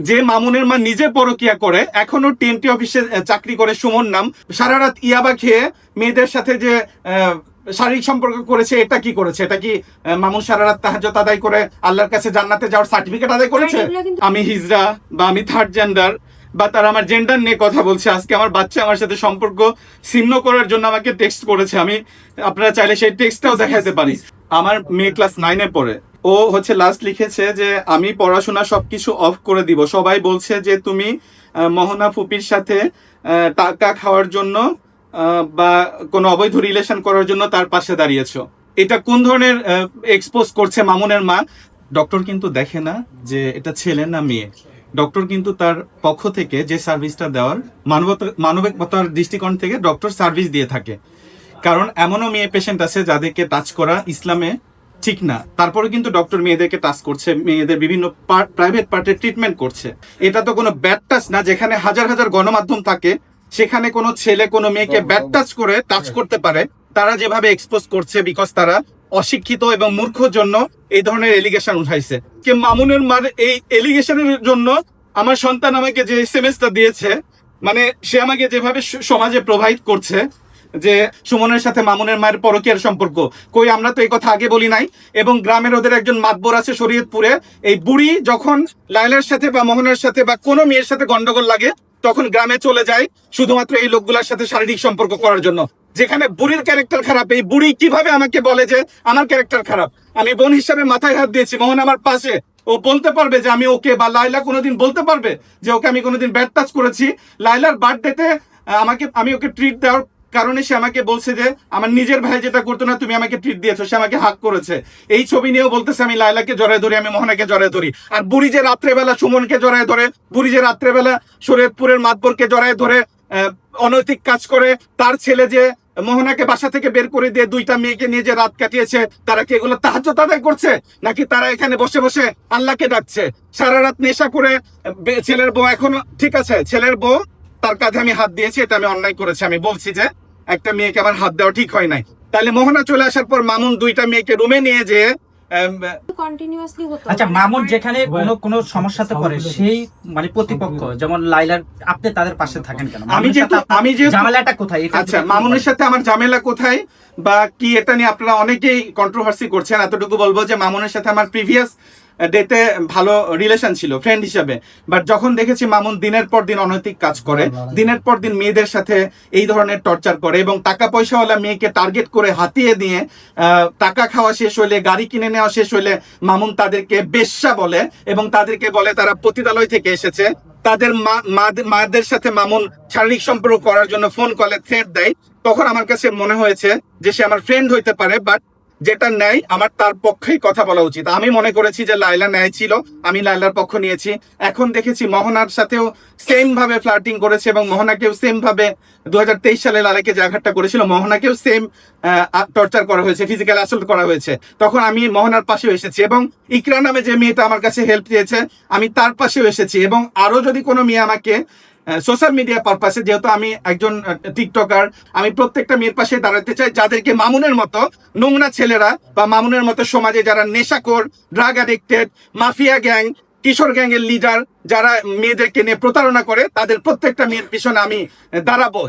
যে মামুনের মা নিজে পরকিয়া করে, এখনো টিএমটি অফিসে চাকরি করে সুমন নাম, সারা রাত ইয়াবা খেয়ে মেয়েদের সাথে যে শারীরিক সম্পর্ক করেছে, এটা কি করেছে? এটা কি মামুন সারা রাত তাহাজ্জুদ আদায় করে আল্লাহর কাছে জান্নাতে যাওয়ার সার্টিফিকেট আদায় করেছে? আমি হিজড়া বা আমি থার্ড জেন্ডার বা তারা আমার জেন্ডার নিয়ে কথা বলছে। আজকে আমার বাচ্চা আমার সাথে সম্পর্ক ছিন্ন করার জন্য আমাকে টেক্সট করেছে। আমি আপনারা চাইলে সেই টেক্সটটাও দেখাতে পারি। আমার মেয়ে ক্লাস 9-এ পড়ে। ও হচ্ছে লাস্ট লিখেছে যে আমি পড়াশোনা সবকিছু অফ করে দিব। সবাই বলছে যে তুমি মোহনা ফুপির সাথে টাকা খাওয়ার জন্য বা কোনো অবৈধ রিলেশন করার জন্য তার পাশে দাঁড়িয়েছো। এটা কোন ধরনের এক্সপোজ করছে মামুনের মা? ডক্টর কিন্তু দেখে না যে এটা ছেলে না মেয়ে। ডক্টর কিন্তু তার পক্ষ থেকে যে সার্ভিসটা দেওয়ার মানবিকতার দৃষ্টিকোণ থেকে ডক্টর সার্ভিস দিয়ে থাকে। কারণ এমনও মেয়ে পেশেন্ট আছে যাদেরকে টাচ করা ইসলামে ঠিক না, তারপরে কিন্তু ডক্টর মেয়েদেরকে টাচ করছে, মেয়েদের বিভিন্ন প্রাইভেট পার্টে ট্রিটমেন্ট করছে। এটা তো কোনো ব্যাড টাচ না। যেখানে হাজার হাজার গণমাধ্যম থাকে সেখানে কোনো ছেলে কোনো মেয়েকে ব্যাড টাচ করে টাচ করতে পারে। তারা যেভাবে এক্সপোজ করছে বিকজ তারা অশিক্ষিত এবং মূর্খর জন্য এই ধরনের এলিগেশন উঠাইছে। কে মামুনের মার এই এলিগেশনের জন্য আমার সন্তান আমাকে যে এসএমএসটা দিয়েছে, মানে সে আমাকে যেভাবে সমাজে প্রোভাইড করছে যে সুমনের সাথে মামুনের মায়ের পরকীয়ার সম্পর্ক, কই আমরা তো এই কথা আগে বলি নাই। এবং গ্রামের ওদের একজন মাতবর আছে শরীয়তপুরে, এই বুড়ি যখন লাইলার সাথে বা মোহনের সাথে বা কোনো মেয়ের সাথে গন্ডগোল লাগে তখন গ্রামে চলে যায় শুধুমাত্র এই লোকগুলোর সাথে শারীরিক সম্পর্ক করার জন্য। যেখানে বুড়ির ক্যারেক্টার খারাপ, এই বুড়ি কিভাবে আমাকে বলে যে আমার ক্যারেক্টার খারাপ? আমি বোন হিসাবে মাথায় হাত দিয়েছি, মোহন আমার পাশে, ও বলতে পারবে যে আমি ওকে, বা লাইলা কোনোদিন বলতে পারবে যে ওকে আমি কোনোদিন ব্যাড টাচ করেছি? লাইলার বার্থডেতে আমি ওকে ট্রিট দেওয়ার কারণে সে আমাকে বলছে যে আমার নিজের ভাই যেটা করতো না তুমি আমাকে ট্রিট দিয়েছো, সে আমাকে হাক করেছে। এই ছবি নিয়েও বলতেছে আমি লাইলাকে জড়ায় ধরি, আমি মোহনাকে জড়ায় ধরি। আর বুড়ি যে রাত্রেবেলা সুমনকে জড়ায় ধরে, বুড়ি যে রাত্রেবেলা শরীয়তপুরের মাতবরকে জড়ায় ধরে অনৈতিক কাজ করে, তার ছেলে যে মোহনাকে বাসা থেকে বের করে দিয়ে 2টা মেয়েকে নিয়ে যে রাত কাটিয়েছে, তারা কি এগুলো তাহাজ্জুদ আদায় করছে? নাকি তারা এখানে বসে বসে আল্লাহকে ডাকছে? সারা রাত নেশা করে ছেলের বউ, এখনো ঠিক আছে ছেলের বউ তার কাঁধে আমি হাত দিয়েছি, এটা আমি অন্যায় করেছি, আমি বলছি যে একটা মেয়েকে আমার হাত দেওয়া ঠিক হয় নাই। তাহলে মোহনা চলে আসার পর মামুন 2টা মেয়েকে রুমে নিয়ে যে কন্টিনিউয়াসলি হতো। আচ্ছা, মামুন যেখানে কোনো সমস্যাতে পড়ে সেই মানে প্রতিপক্ষ যেমন লাইলার, আপনি তাদের পাশে থাকেন কেন? আমি যে ঝামেলাটা কোথায়? আচ্ছা, মামুনের সাথে আমার ঝামেলা কোথায় বা কি, এটা নিয়ে আপনারা অনেকেই কন্ট্রোভার্সি করছেন। এতটুকু বলবো যে মামুনের সাথে আমার প্রিভিয়াস ডেতে ভালো রিলেশন ছিল ফ্রেন্ড হিসাবে, বাট যখন দেখেছি মামুন দিনের পর দিন অনৈতিক কাজ করে, দিনের পর দিন মেয়েদের সাথে এই ধরনের টর্চার করে এবং টাকা পয়সাওয়ালা মেয়েকে টার্গেট করে হাতিয়ে দিয়ে টাকা খাওয়া শেষ হলে, গাড়ি কিনে নেওয়া শেষ হলে মামুন তাদেরকে বেশ্যা বলে এবং তাদেরকে বলে তারা পতিতালয় থেকে এসেছে। তাদের মাদের সাথে মামুন শারীরিক সম্পর্ক করার জন্য ফোন কলে থ্রেট দেয়। তখন আমার কাছে মনে হয়েছে যে সে আমার ফ্রেন্ড হইতে পারে, বাট যেটা ন্যায় আমার তার পক্ষেই কথা বলা উচিত। আমি মনে করেছি যে লাইলা ন্যায় ছিল, আমি লাইলার পক্ষ নিয়েছি। এখন দেখেছি মোহনার সাথেও সেম ভাবে ফ্লার্টিং করেছে এবং মোহনাকেও সেম ভাবে 2023 সালে লালাকে যে আঘাতটা করেছিল মোহনাকেও সেম টর্চার করা হয়েছে, ফিজিক্যাল অ্যাসল্ট করা হয়েছে। তখন আমি মোহনার পাশেও এসেছি এবং ইকরা নামে যে মেয়েটা আমার কাছে হেল্প চেয়েছে আমি তার পাশেও এসেছি। এবং আরো যদি কোনো মেয়ে আমাকে সোশ্যাল মিডিয়া পারপাসে, যেহেতু আমি একজন টিকটকার, আমি প্রত্যেকটা মেয়ের পাশে দাঁড়াতে চাই যাদেরকে মামুনের মতো নোংরা ছেলেরা বা মামুনের মতো সমাজে যারা নেশাখোর, ড্রাগ অ্যাডিক্টেড, মাফিয়া গ্যাং, কিশোর গ্যাংয়ের লিডার যারা মেয়েদেরকে নিয়ে প্রতারণা করে, তাদের প্রত্যেকটা মেয়ের পিছনে আমি দাঁড়াবো।